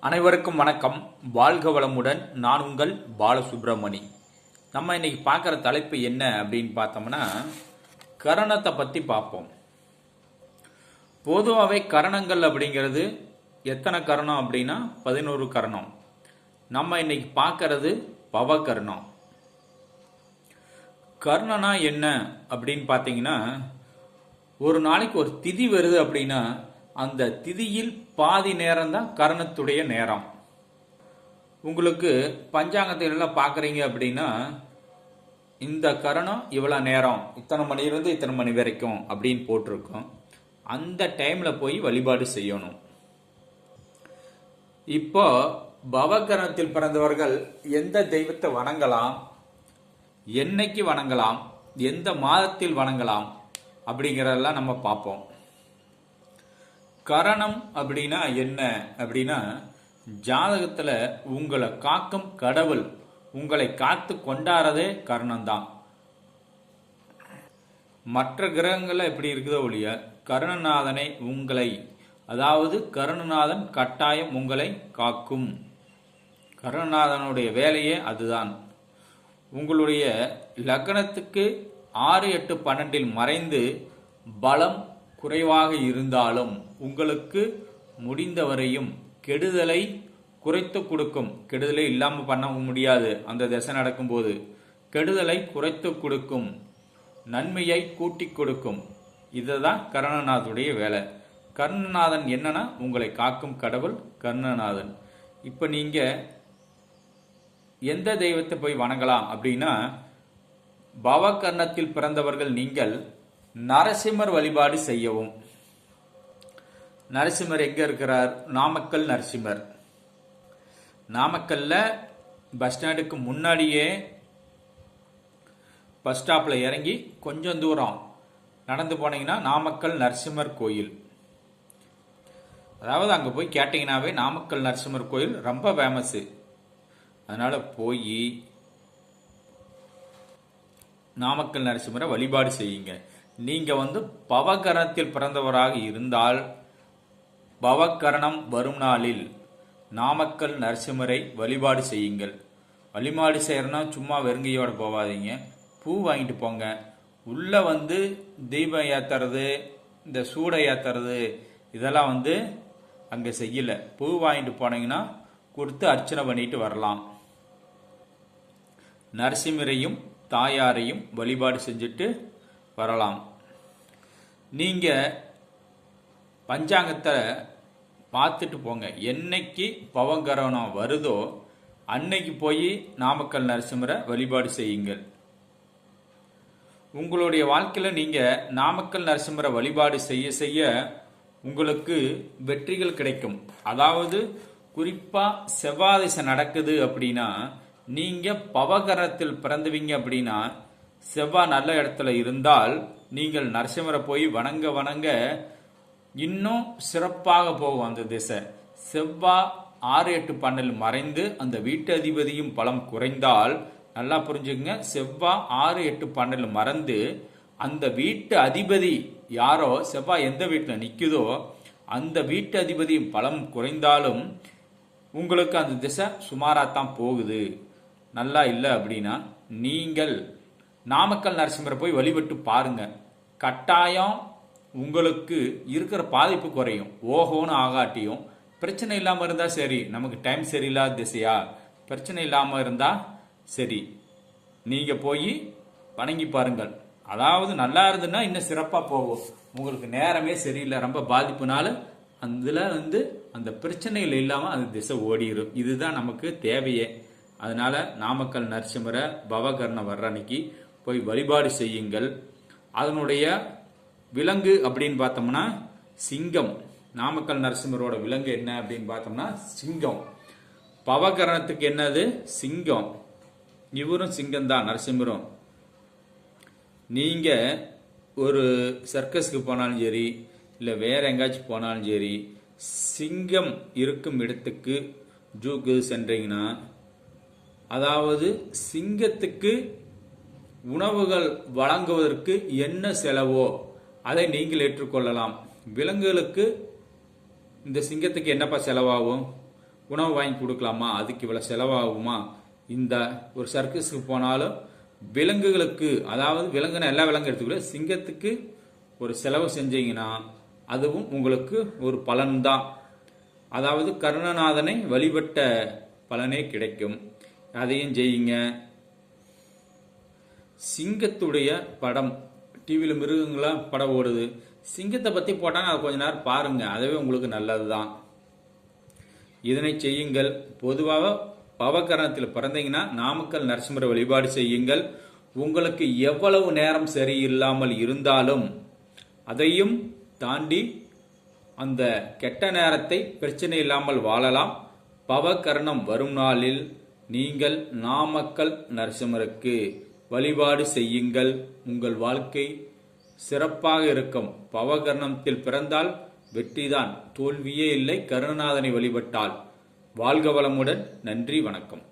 அனைவருக்கும் வணக்கம். வாழ்க வளமுடன். நான் உங்கள் பாலசுப்ரமணி. நம்ம இன்னைக்கு பார்க்குற தலைப்பு என்ன அப்படின்னு பார்த்தோம்னா, கரணத்தை பற்றி பார்ப்போம். பொதுவாகவே கரணங்கள் அப்படிங்கிறது எத்தனை கரணம் அப்படின்னா 11 கரணம். நம்ம இன்னைக்கு பார்க்கறது பவகரணம். கர்ணனா என்ன அப்படின்னு பார்த்தீங்கன்னா, ஒரு நாளைக்கு ஒரு திதி வருது அப்படின்னா அந்த திதியில் பாதி நேரம் தான் கரணத்துடைய நேரம். உங்களுக்கு பஞ்சாங்கத்தில் எல்லாம் பார்க்குறீங்க அப்படின்னா, இந்த கரணம் இவ்வளோ நேரம், இத்தனை மணிலிருந்து இத்தனை மணி வரைக்கும் அப்படின்னு போட்டிருக்கோம். அந்த டைமில் போய் வழிபாடு செய்யணும். இப்போ பவகரணத்தில் பிறந்தவர்கள் எந்த தெய்வத்தை வணங்கலாம், என்னைக்கு வணங்கலாம், எந்த மாதத்தில் வணங்கலாம் அப்படிங்கிறதெல்லாம் நம்ம பார்ப்போம். கரணம் அப்படின்னா என்ன அப்படின்னா, ஜாதகத்தில் உங்களை காக்கும் கடவுள் உங்களை காத்து கொண்டாடுறதே கரணம் தான். மற்ற கிரகங்கள்ல எப்படி இருக்குதோ ஒழிய கருணநாதனை உங்களை, அதாவது கருணநாதன் கட்டாயம் உங்களை காக்கும். கருணநாதனுடைய வேலையே அதுதான். உங்களுடைய லக்னத்துக்கு 6, 8, 12 மறைந்து பலம் குறைவாக இருந்தாலும் உங்களுக்கு முடிந்தவரையும் கெடுதலை குறைத்து கொடுக்கும். கெடுதலை இல்லாமல் பண்ண முடியாது. அந்த திசை நடக்கும்போது கெடுதலை குறைத்து கொடுக்கும், நன்மையை கூட்டி கொடுக்கும். இதுதான் கருணநாதனுடைய வேலை. கருணநாதன் என்னன்னா உங்களை காக்கும் கடவுள் கருணநாதன். இப்போ நீங்க எந்த தெய்வத்தை போய் வணங்கலாம் அப்படின்னா, பவகரணத்தில் பிறந்தவர்கள் நீங்கள் நரசிம்மர் வழிபாடு செய்யவும். நரசிம்மர் எங்க இருக்கிறார்? நாமக்கல் நரசிம்மர். நாமக்கல்ல பஸ் ஸ்டாண்டுக்கு முன்னாடியே பஸ் ஸ்டாப்ல இறங்கி கொஞ்சம் தூரம் நடந்து போனீங்கன்னா நாமக்கல் நரசிம்மர் கோயில். அதாவது அங்கே போய் கேட்டீங்கன்னாவே நாமக்கல் நரசிம்மர் கோயில் ரொம்ப ஃபேமஸ். அதனால போய் நாமக்கல் நரசிம்மரை வழிபாடு செய்யுங்க. நீங்க பவகரணத்தில் பிறந்தவராக இருந்தால் பவகரணம் வரும் நாளில் நாமக்கல் நரசிம்மரை வழிபாடு செய்யுங்கள். வழிபாடு செய்யறனா சும்மா வெறுங்கையோட போவாதீங்க. பூ வாங்கிட்டு போங்க. உள்ள தீபம் ஏத்துறது, இந்த சூடை ஏத்துறது இதெல்லாம் அங்க செய்யல. பூ வாங்கிட்டு போனீங்கன்னா கொடுத்து அர்ச்சனை பண்ணிட்டு வரலாம். நரசிம்மரையும் தாயாரையும் வழிபாடு செஞ்சுட்டு வரலாம். நீங்க பஞ்சாங்கத்தை பார்த்துட்டு போங்க. என்னைக்கு பவகரணம் வருதோ அன்னைக்கு போய் நாமக்கல் நரசிம்மரை வழிபாடு செய்யுங்கள். உங்களுடைய வாழ்க்கையில நீங்க நாமக்கல் நரசிம்மரை வழிபாடு செய்ய செய்ய உங்களுக்கு வெற்றிகள் கிடைக்கும். அதாவது குறிப்பா செவ்வாய் திசை நடக்குது அப்படின்னா, நீங்க பவகரணத்தில் பிறந்துவீங்க அப்படின்னா, செவ்வாய் நல்ல இடத்துல இருந்தால் நீங்கள் நரசிம்மரை போய் வணங்க வணங்க இன்னும் சிறப்பாக போகும் அந்த திசை. செவ்வாய் 6, 8, 12 மறைந்து அந்த வீட்டு அதிபதியும் பலம் குறைந்தால், நல்லா புரிஞ்சுங்க, செவ்வாய் 6, 8, 12 மறைந்து அந்த வீட்டு அதிபதி யாரோ, செவ்வாய் எந்த வீட்டில் நிற்குதோ அந்த வீட்டு அதிபதியும் பலம் குறைந்தாலும் உங்களுக்கு அந்த திசை சுமாராத்தான் போகுது, நல்லா இல்லை அப்படின்னா நீங்கள் நாமக்கல் நரசிம்மரை போய் வழிபட்டு பாருங்க. கட்டாயம் உங்களுக்கு இருக்கிற பாதிப்பு குறையும். ஓஹோன்னு ஆகாட்டியும் பிரச்சனை இல்லாமல் இருந்தால் சரி. நமக்கு டைம் சரியில்லாத திசையா, பிரச்சனை இல்லாமல் இருந்தால் சரி, நீங்க போய் வணங்கி பாருங்கள். அதாவது நல்லா இருந்துன்னா இன்னும் சிறப்பாக போகும். உங்களுக்கு நேரமே சரியில்லை, ரொம்ப பாதிப்புனால அதில் அந்த பிரச்சனைகள் இல்லாமல் அந்த திசை ஓடிடும். இதுதான் நமக்கு தேவையே. அதனால நாமக்கல் நரசிம்மரை பவகரணம் வர்ற அன்னைக்கு போய் வழிபாடு செய்யுங்கள். அதனுடைய விலங்கு அப்படின்னு பார்த்தோம்னா சிங்கம். நாமக்கல் நரசிம்மரோட விலங்கு என்ன அப்படின்னு பார்த்தோம்னா சிங்கம். பவகரணத்துக்கு என்னது? சிங்கம். இவரும் சிங்கம் தான், நரசிம்மரும். நீங்க ஒரு சர்க்கஸ்க்கு போனாலும் சரி, இல்லை வேற எங்காச்சும் போனாலும் சரி, சிங்கம் இருக்கும் இடத்துக்கு ஜூக்கு சென்றீங்கன்னா, அதாவது சிங்கத்துக்கு உணவுகள் வழங்குவதற்கு என்ன செலவோ அதை நீங்கள் ஏற்றுக்கொள்ளலாம். விலங்குகளுக்கு இந்த சிங்கத்துக்கு என்னப்பா செலவாகும்? உணவு வாங்கி கொடுக்கலாமா, அதுக்கு இவ்வளோ செலவாகுமா, இந்த ஒரு சர்க்கஸுக்கு போனாலும் விலங்குகளுக்கு, அதாவது விலங்குன எல்லா விலங்கு எடுத்துக்கல, சிங்கத்துக்கு ஒரு செலவு செஞ்சீங்கன்னா அதுவும் உங்களுக்கு ஒரு பலன்தான். அதாவது கருணநாதனை வழிபட்ட பலனே கிடைக்கும். அதையும் செய்யுங்க. சிங்கத்துடைய படம் டிவியில் மிருகங்களா படம் ஓடுது, சிங்கத்தை பற்றி போட்டால் அதை கொஞ்ச நேரம் பாருங்க, அதுவே உங்களுக்கு நல்லது தான். இதனை செய்யுங்கள். பொதுவாக பவகரணத்தில் பிறந்தீங்கன்னா நாமக்கல் நரசிம்மரை வழிபாடு செய்யுங்கள். உங்களுக்கு எவ்வளவு நேரம் சரியில்லாமல் இருந்தாலும் அதையும் தாண்டி அந்த கெட்ட நேரத்தை பிரச்சனை இல்லாமல் வாழலாம். பவகரணம் வரும் நாளில் நீங்கள் நாமக்கல் நரசிம்மருக்கு வழிபாடு செய்யுங்கள். உங்கள் வாழ்க்கை சிறப்பாக இருக்கும். பவகரணத்தில் பிறந்தால் வெற்றிதான், தோல்வியே இல்லை. கருணநாதனை வழிபட்டால் வாழ்க வளமுடன். நன்றி, வணக்கம்.